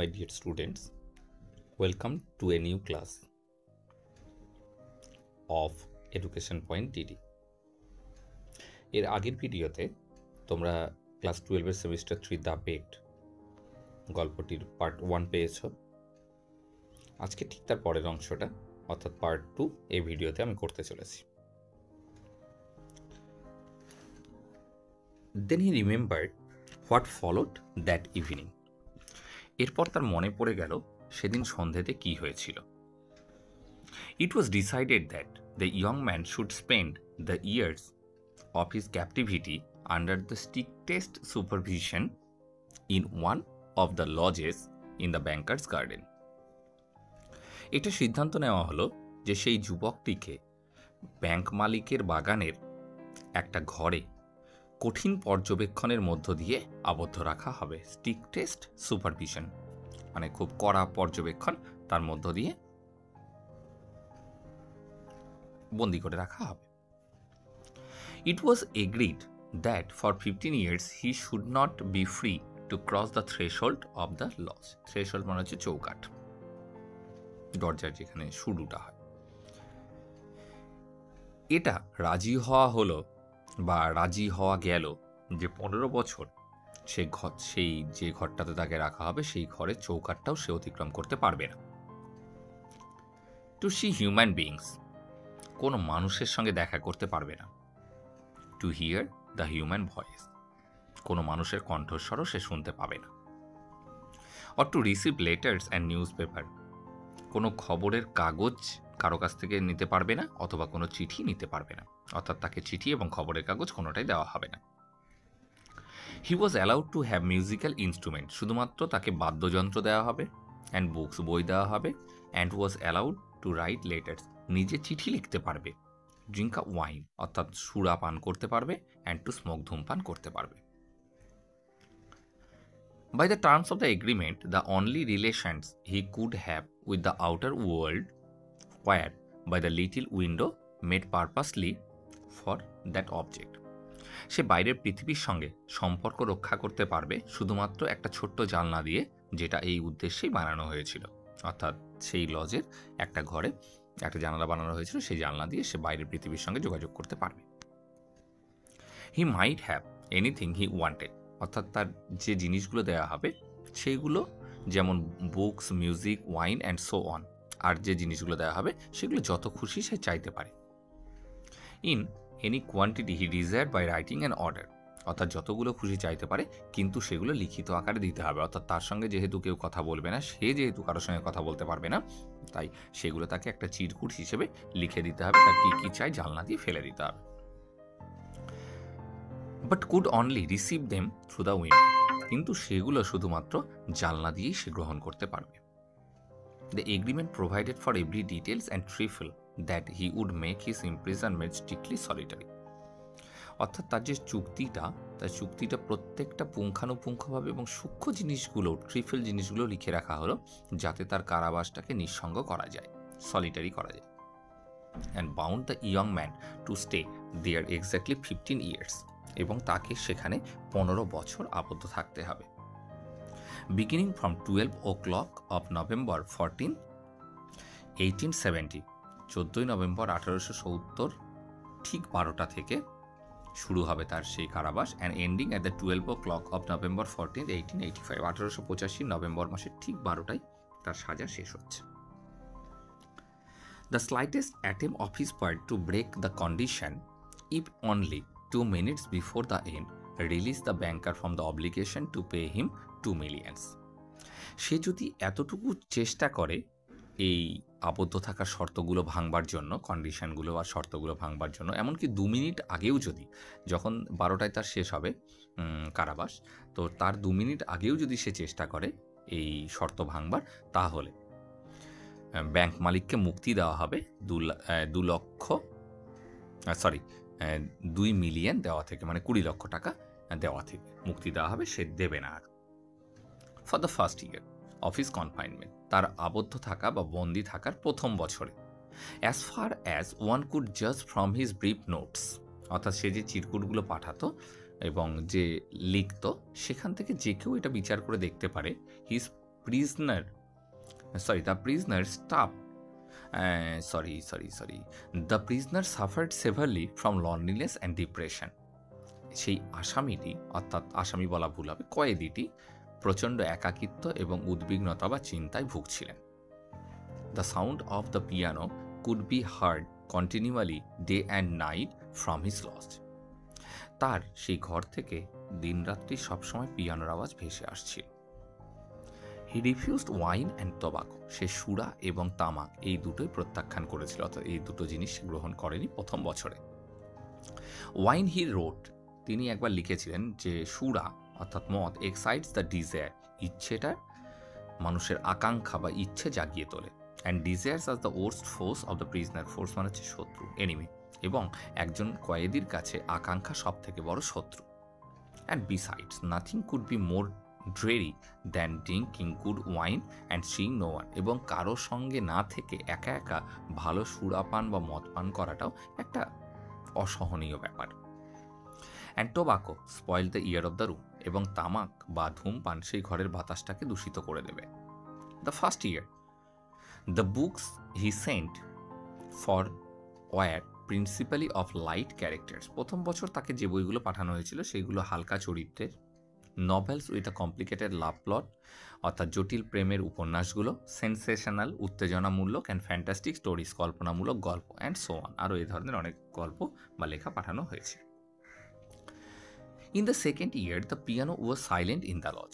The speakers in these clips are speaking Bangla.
my dear students, welcome to a new class of Education Point DD. এর আগের ভিডিওতে তোমরা ক্লাস 12 এর সেমিস্টার 3 দ্য বেট গল্পটির পার্ট 1 পেয়েছো। আজকে ঠিক তার পরের অংশটা অর্থাৎ পার্ট 2 এই ভিডিওতে আমি করতে চলেছি। Then he remembered what followed that evening. এরপর তার মনে পড়ে গেল সেদিন সন্ধ্যাতে কি হয়েছিল। It was decided that the young man should spend the years of his captivity under the strictest supervision in one of the lodges in the banker's garden. এটা সিদ্ধান্ত নেওয়া হলো যে সেই যুবকটিকে ব্যাংক মালিকের বাগানের একটা ঘরে কঠিন পর্যবেক্ষণের মধ্য দিয়ে আবদ্ধ রাখা হবে। স্ট্রিক্টেস্ট সুপারভিশন মানে খুব কড়া পর্যবেক্ষণ, তার মধ্য দিয়ে বন্দি করে রাখা হবে। It was agreed that for 15 years he should not be free to cross the threshold of the lodge. Threshold মানে হচ্ছে চৌকাঠ, দরজার যেখানে শুরুটা হয়। এটা রাজি হওয়া হলো বা রাজি হওয়া গেল যে 15 বছর সেই যে ঘরটাতে তাকে রাখা হবে সেই ঘরের চৌকাঠটাও সে অতিক্রম করতে পারবে না। টু সি হিউম্যান বিংস, কোনো মানুষের সঙ্গে দেখা করতে পারবে না। To hear the human voice, কোনো মানুষের কণ্ঠস্বরও সে শুনতে পাবে না। Or to receive letters and newspaper, কোনো খবরের কাগজ কারো কাছ থেকে নিতে পারবে না অথবা কোনো চিঠি নিতে পারবে না, অর্থাৎ তাকে চিঠি এবং খবরের কাগজ কোনোটাই দেওয়া হবে না। He was allowed to have musical instrument, শুধুমাত্র তাকে বাদ্যযন্ত্র দেওয়া হবে, অ্যান্ড বুকস বই দেওয়া হবে, and was allowed two right letters, নিজে চিঠি লিখতে পারবে। ড্রিঙ্ক আ ওয়াইন, অর্থাৎ সুরা পান করতে পারবে, অ্যান্ড টু স্মোক, ধূমপান করতে পারবে। By the terms of the agreement, the only relations he could have with the outer world were by the little window made purposely for that object. সে বাইরের পৃথিবীর সঙ্গে সম্পর্ক রক্ষা করতে পারবে শুধুমাত্র একটা ছোট্ট জানলা দিয়ে, যেটা এই উদ্দেশ্যেই বানানো হয়েছিল। অর্থাৎ সেই লজের একটা ঘরে একটা জানলা বানানো হয়েছিল, সেই জানলা দিয়ে সে বাইরের পৃথিবীর সঙ্গে যোগাযোগ করতে পারবে। He might have anything he wanted, অর্থাৎ তার যে জিনিসগুলো দেওয়া হবে সেইগুলো যেমন books, music, wine and so on, আর যে জিনিসগুলো দেওয়া হবে সেগুলো যত খুশি সে চাইতে পারে। In any quantity he desire by writing an order, অর্থাৎ যতগুলো খুশি চাইতে পারে, কিন্তু সেগুলো লিখিত আকারে দিতে হবে। অর্থাৎ তার সঙ্গে যেহেতু কেউ কথা বলবে না, সে যেহেতু কারোর সঙ্গে কথা বলতে পারবে না, তাই সেগুলো তাকে একটা চিরকুট হিসেবে লিখে দিতে হবে, তার কী কী চাই জানলা দিয়ে ফেলে দিতে হবে। But could only receive them through the window, কিন্তু সেগুলো শুধুমাত্র জানলা দিয়েই সে গ্রহণ করতে পারবে। The agreement provided for every details and trifle that he would make his imprisonment strictly solitary, অর্থাৎ তার যে চুক্তিটা প্রত্যেকটা পুঙ্খানুপুঙ্খভাবে এবং সূক্ষ্ম জিনিসগুলো, ট্রিফল জিনিসগুলো লিখে রাখা হলো, যাতে তার কারাবাসটাকে নিঃসঙ্গ করা যায়, সলিটারি করা যায়। And bound the young man to stay there exactly 15 years, এবং তাকে সেখানে 15 বছর আবদ্ধ থাকতে হবে। Beginning from 12 o'clock of November 14, 1870, 14 নভেম্বর 1870 ঠিক 12টা থেকে শুরু হবে তার সেই কারাবাস, and ending at the 12 o'clock of November 14, 1885, 1885 নভেম্বর মাসের ঠিক 12টায় তার সাজা শেষ হচ্ছে। The slightest attempt of his part to break the condition, if only 2 minutes before the end, release the banker from the obligation to pay him 2 millions. সে যদি এতটুকু চেষ্টা করে এই আবদ্ধ থাকার শর্তগুলো ভাঙবার জন্য, কন্ডিশনগুলো আর শর্তগুলো ভাঙবার জন্য, এমনকি 2 মিনিট আগেও যদি, যখন 12টায় তার শেষ হবে কারাবাস, তো তার 2 মিনিট আগেও যদি সে চেষ্টা করে এই শর্ত ভাঙবার, তাহলে ব্যাংক মালিককে মুক্তি দেওয়া হবে 2 মিলিয়ন দেওয়া থেকে, মানে 20 লক্ষ টাকা দেওয়া থেকে মুক্তি দেওয়া হবে, সে দেবে না আর। For the first year of his confinement, তার আবদ্ধ থাকা বা বন্দি থাকার প্রথম বছরে। As far as one could জাজ ফ্রম হিজ ব্রিফ নোটস, অর্থাৎ সে যে চিরকুটগুলো পাঠাতো এবং যে লিখত, সেখান থেকে যে কেউ এটা বিচার করে দেখতে পারে his prisoner, the prisoner stopped. The prisoner suffered severely from loneliness and depression. সেই আসামিটি, অর্থাৎ আসামি বলা ভুল হবে, কয়েদিটি প্রচণ্ড একাকিত্ব এবং উদ্বিগ্নতা বা চিন্তায় ভুগছিলেন। The sound of the piano could be heard continually day and night from his lodge. তার সেই ঘর থেকে দিনরাত্রি সবসময় পিয়ানোর আওয়াজ ভেসে আসছিল। He refused wine and tobacco, সে সুরা এবং তামাক এই দুটোই প্রত্যাখ্যান করেছিল, অর্থাৎ এই দুটো জিনিস গ্রহণ করেনি প্রথম বছরে। ওয়াইন হি রোট, তিনি একবার লিখেছিলেন যে সুরা অর্থাৎ মদ এক্সাইটস দ্য ডিজায়ার, ইচ্ছেটা মানুষের আকাঙ্ক্ষা বা ইচ্ছে জাগিয়ে তোলে। And desires are the worst force of the prisoner, force মানে হচ্ছে শত্রু, এনিমি, এবং একজন কয়েদির কাছে আকাঙ্ক্ষা সব থেকে বড় শত্রু। And besides nothing could be more dreary than drinking good wine and seeing no one, এবং কারো সঙ্গে না থেকে একা একা ভালো সুরাপান বা মদ পান করাটাও একটা অসহনীয় ব্যাপার। And tobacco spoil the year of the room, এবং তামাক বা ধূমপান সেই ঘরের বাতাসটাকে দূষিত করে দেবে। The first year the books he sent for were principally of light characters, প্রথম বছর তাকে যে বইগুলো পাঠানো হয়েছিল সেগুলো হালকা চরিত্রের, novels with a complicated love plot, অর্থাৎ জটিল প্রেমের উপন্যাসগুলো, সেন্সেশনাল উত্তেজনামূলক অ্যান্ড ফ্যান্টাস্টিক স্টোরিজ, কল্পনামূলক গল্প, অ্যান্ড সো অন, আরও এই ধরনের অনেক গল্প বা লেখা পাঠানো হয়েছে। In the second year the piano was silent in the lodge,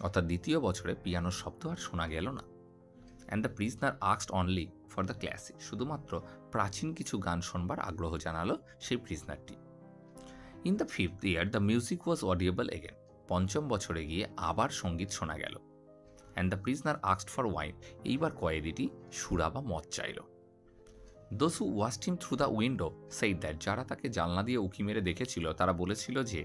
অর্থাৎ দ্বিতীয় বছরে পিয়ানোর শব্দ আর শোনা গেল না। And the prisoner asked only for the classic, শুধুমাত্র প্রাচীন কিছু গান শোনবার আগ্রহ জানালো সেই প্রিজনারটি। In the fifth year the music was audible again, পঞ্চম বছরে গিয়ে আবার সঙ্গীত শোনা গেল। And the prisoner asked for wine, এইবার কয়েদিটি সুরা বা মদ চাইল। Those who watched him through the window said that, যারা তাকে জানলা দিয়ে উঁকি মেরে দেখেছিল তারা বলেছিল যে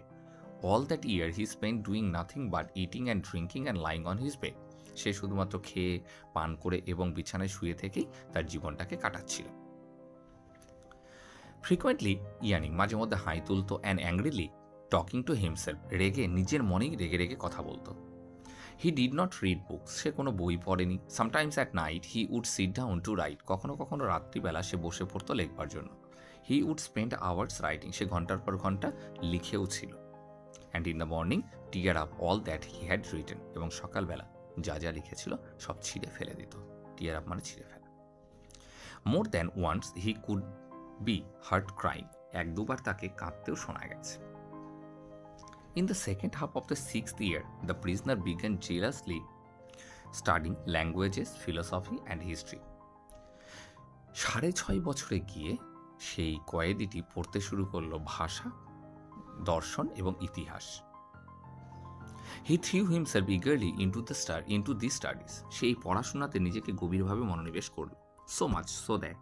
all that year he spend doing nothing but eating and drinking and lying on his bed, সে শুধুমাত্র খেয়ে পান করে এবং বিছানায় শুয়ে থেকেই তার জীবনটাকে কাটাচ্ছিল। ফ্রিকোয়েন্টলি ইয়ানিং, মাঝে মধ্যে হাই তুলতো, and angrily talking to himself, রেগে নিজের মনেই রেগে রেগে কথা বলতো। He did not read books, সে কোনো বই পড়েনি। Sometimes at night he would sit down to write, কখনো কখনো রাত্রিবেলা সে বসে পড়তো লেখবার জন্য। He would spend hours writing, সে ঘন্টার পর ঘন্টা লিখেও ছিল। And in the morning tear up all that he had written, এবং সকালবেলা যা যা লিখেছিল সব ছিঁড়ে ফেলে দিত। টিয়ার আপ মানে ছিঁড়ে ফেলা। More than once he could be heard crying, এক দুবার তাকে কাঁদতেও শোনা গেছে। In the second half of the sixth year, the prisoner began jealously studying languages, philosophy and history. 6.5 বছরে গিয়ে সেই কয়েদিটি পড়তে শুরু করলো ভাষা, দর্শন এবং ইতিহাস। He threw himself eagerly into these studies. সেই পড়াশোনাতে নিজেকে গভীরভাবে মনোনিবেশ করল। So much so that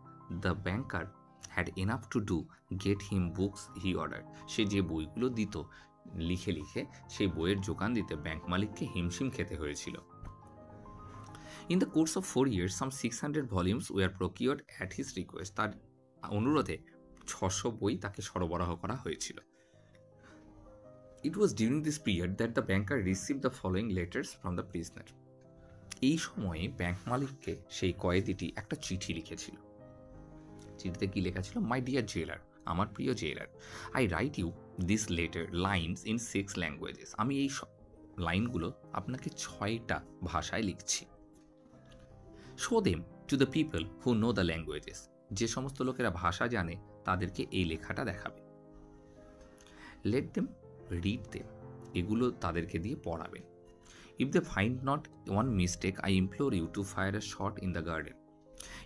the banker had enough to do get him books he ordered. সে যে বইগুলো দিত লিখে লিখে সেই বইয়ের যোগান দিতে ব্যাংক মালিককে হিমশিম খেতে হয়েছিল। In the course of 4 years some 600 volumes were procured at his request. তার অনুরোধে 600 বই তাকে সরবরাহ করা হয়েছিল। It was during this period that the banker received the following letters from the prisoner. এই সময়ে ব্যাংক মালিককে সেই কয়েদিটি একটা চিঠি লিখেছিল। চিঠিতে কি লেখা ছিল? মাই ডিয়ার জেলার, আমার প্রিয় jailer, I write you this letter lines in 6 languages. আমি এই লাইনগুলো আপনাকে 6টা ভাষায় লিখছি। Show them to the people who know the languages, যে সমস্ত লোকেরা ভাষা জানে তাদেরকে এই লেখাটা দেখাবে। লেট দেম রিড দেম, এগুলো তাদেরকে দিয়ে পড়াবেন। If they find not one mistake I implore you to fire a shot in the garden,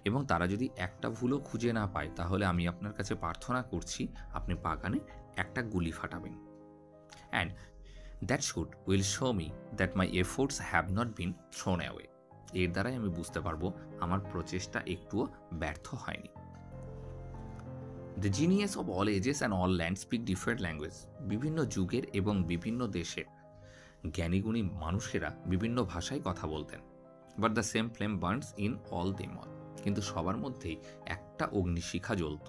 এবং তারা যদি একটা ভুলও খুঁজে না পায় তাহলে আমি আপনার কাছে প্রার্থনা করছি আপনি বাগানে একটা গুলি ফাটাবেন। And that should will show me that my efforts have not been thrown away, এর দ্বারাই আমি বুঝতে পারবো আমার প্রচেষ্টা একটুও ব্যর্থ হয়নি। The genius of all ages and all land speak different language, বিভিন্ন যুগের এবং বিভিন্ন দেশের জ্ঞানীগুণী মানুষেরা বিভিন্ন ভাষায় কথা বলতেন। But the same flame burns in all them all, কিন্তু সবার মধ্যেই একটা অগ্নিশিখা জ্বলত,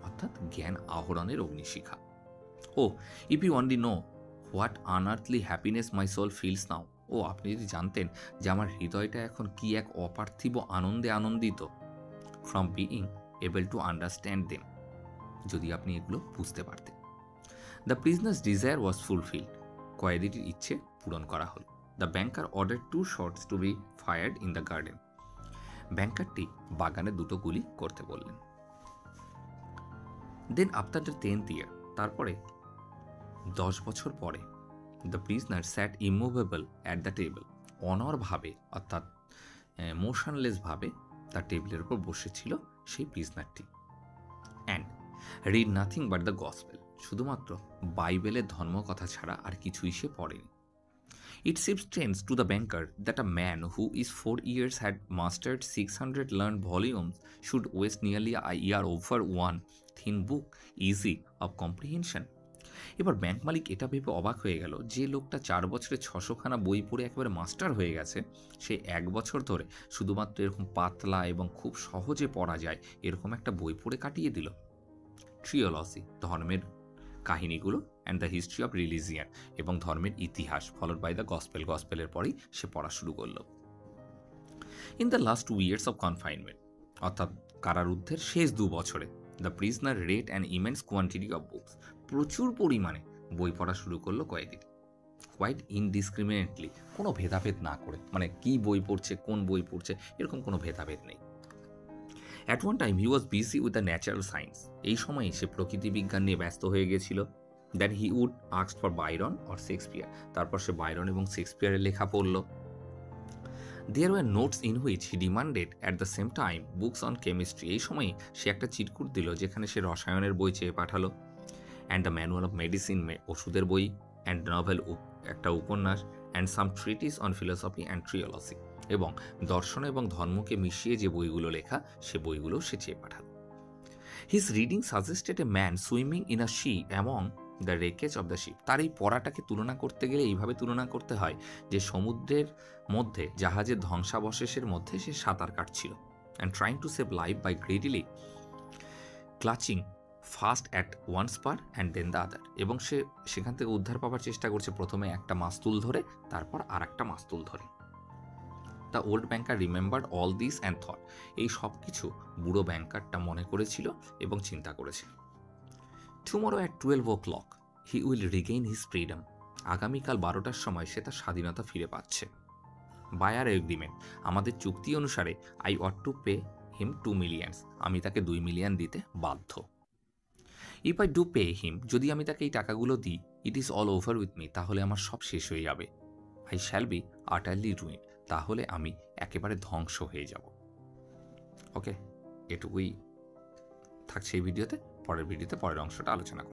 অর্থাৎ জ্ঞান আহরণের অগ্নিশিখা। O if you only know what unearthly happiness my soul feels now, ও আপনি যদি জানতেন যে আমার হৃদয়টা এখন কি এক অপার্থিব আনন্দে আনন্দিত, from being able to understand them, যদি আপনি এগুলো বুঝতে পারতেন। The prisoner's desire was fulfilled, কয়েদিটির ইচ্ছে পূরণ করা হল। The banker order 2 shots to be fired in the garden, ব্যাংকারটি বাগানে 2টো গুলি করতে বললেন। দেন আফটার দ্য 10th ইয়ার, তারপরে 10 বছর পরে, the prisoner sat immovable at the table, অনড়ভাবে অর্থাৎ মোশনলেসভাবে তার টেবিলের উপর বসেছিল সেই প্রিজনারটি। And read nothing but the gospel, শুধুমাত্র বাইবেলের ধর্মকথা ছাড়া আর কিছুই সে পড়েনি। It seems strange to the banker that a man who is 4 years had mastered 600 learned volumes should waste nearly a year over one thin book easy of comprehension. এবার ব্যাংক মালিক এটা ভেবে অবাক হয়ে গেল, যে লোকটা 4 বছরে 600খানা বই পড়ে একেবারে মাস্টার হয়ে গেছে, সে 1 বছর ধরে শুধুমাত্র এরকম পাতলা এবং খুব সহজে পড়া যায় এরকম একটা বই পড়ে কাটিয়ে দিল। ট্রিওলজি, ধর্মের কাহিনীগুলো, and the history of religion, এবং ধর্মের ইতিহাস, ফলোড বাই দ্য গসপেল, গসপেলের পরেই সে পড়া শুরু করলো। In the last 2 years of confinement, অর্থাৎ কারারুদ্ধের শেষ 2 বছরে, the prisoner red an immense quantity of books, প্রচুর পরিমাণে বই পড়া শুরু করলো কয়েদি, কোয়াইট ইনডিসক্রিমিনেটলি, কোনো ভেদাভেদ না করে, মানে কি বই পড়ছে, কোন বই পড়ছে, এরকম কোনো ভেদাভেদ নেই। At one time he was busy with the natural science, এই সময় সে প্রকৃতি বিজ্ঞান নিয়ে ব্যস্ত হয়ে গেছিল। That he would ask for Byron or Shakespeare, তারপর সে বাইরন এবং শেক্সপিয়ারের লেখা পড়ল। There were notes in which he demanded at the same time books on chemistry, এই সময় সে একটা চিরকুট দিল যেখানে সে রসায়নের বই চেয়ে পাঠালো। And the manual of medicine, ওষুধের বই, অ্যান্ড নভেল, একটা উপন্যাস, and some treaties on philosophy and trilogy, এবং দর্শন এবং ধর্মকে মিশিয়ে যে বইগুলো লেখা সে বইগুলো সে চেয়ে পাঠালো। His reading suggested a man swimming in a sea among the wreckage of the ship, তার এই পড়াটাকে তুলনা করতে গেলে এইভাবে তুলনা করতে হয় যে সমুদ্রের মধ্যে জাহাজের ধ্বংসাবশেষের মধ্যে সে সাঁতার কাটছিল। And trying to save life by greedily clutching first at one spar and then the other, এবং সে সেখান থেকে উদ্ধার পাওয়ার চেষ্টা করছে, প্রথমে একটা মাস্তুল ধরে তারপর আর একটা মাস্তুল ধরে। The old banker remembered all this and thought, এই সব কিছু বুড়ো ব্যাংকারটা মনে করেছিল এবং চিন্তা করেছিল। Tomorrow at 12 o'clock he will Regain his freedom, আগামীকাল 12টার সময় সে তার স্বাধীনতা ফিরে পাচ্ছে। বায়ার এগ্রিমেন্ট, আমাদের চুক্তি অনুসারে I ought to pay him 2 million, আমি তাকে 2 মিলিয়ন দিতে বাধ্য। If I do pay him, যদি আমি তাকে এই টাকাগুলো দিই, it is all over with me, তাহলে আমার সব শেষ হয়ে যাবে। I shall be utterly ruin, তাহলে আমি একেবারে ধ্বংস হয়ে যাব। ওকে, এটুকুই থাকছে এই ভিডিওতে, পরের ভিডিওতে পরের অংশটা আলোচনা করব।